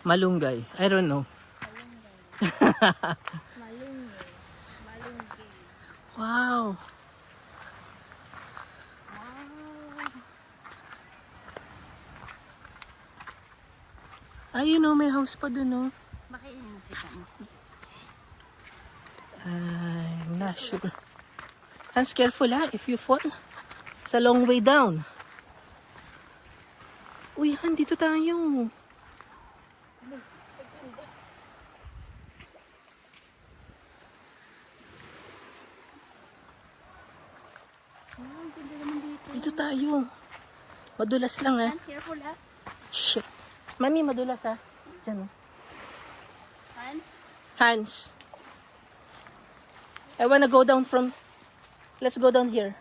Malunggay. I don't know. Malunggay. Malunggay. Wow. Ayun, may house pa dun, oh. Makainin kita mo. I'm not sure. Hans, careful ha, if you fall. It's a long way down. Uy, Han, dito tayo. Dito tayo. Madulas lang ha. Hans, careful ha. Shit. Mami, madulas ha. Diyan, oh. Hans. Hans. I wanna go down from... Let's go down here.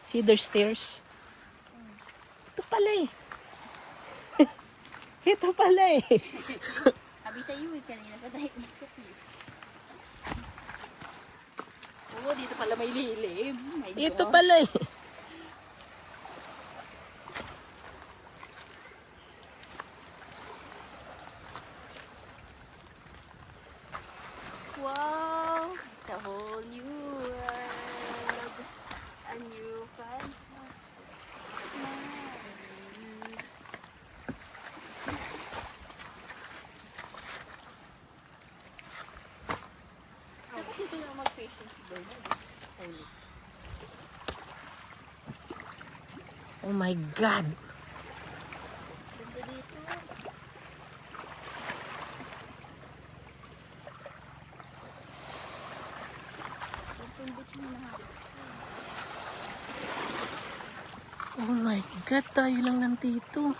See, there's stairs. Ito pala eh. Ito pala eh. Sabi sa iyo, kanina pa tayo. Oo, dito pala may lilim. My Ito God. pala eh. Wow! It's a whole new world. A new fantastic mind. Dapat dito lang mag-fishing si Bernard. Oh my God. Ganda dito. Open beach mo na. Oh my God, tayo lang nandito.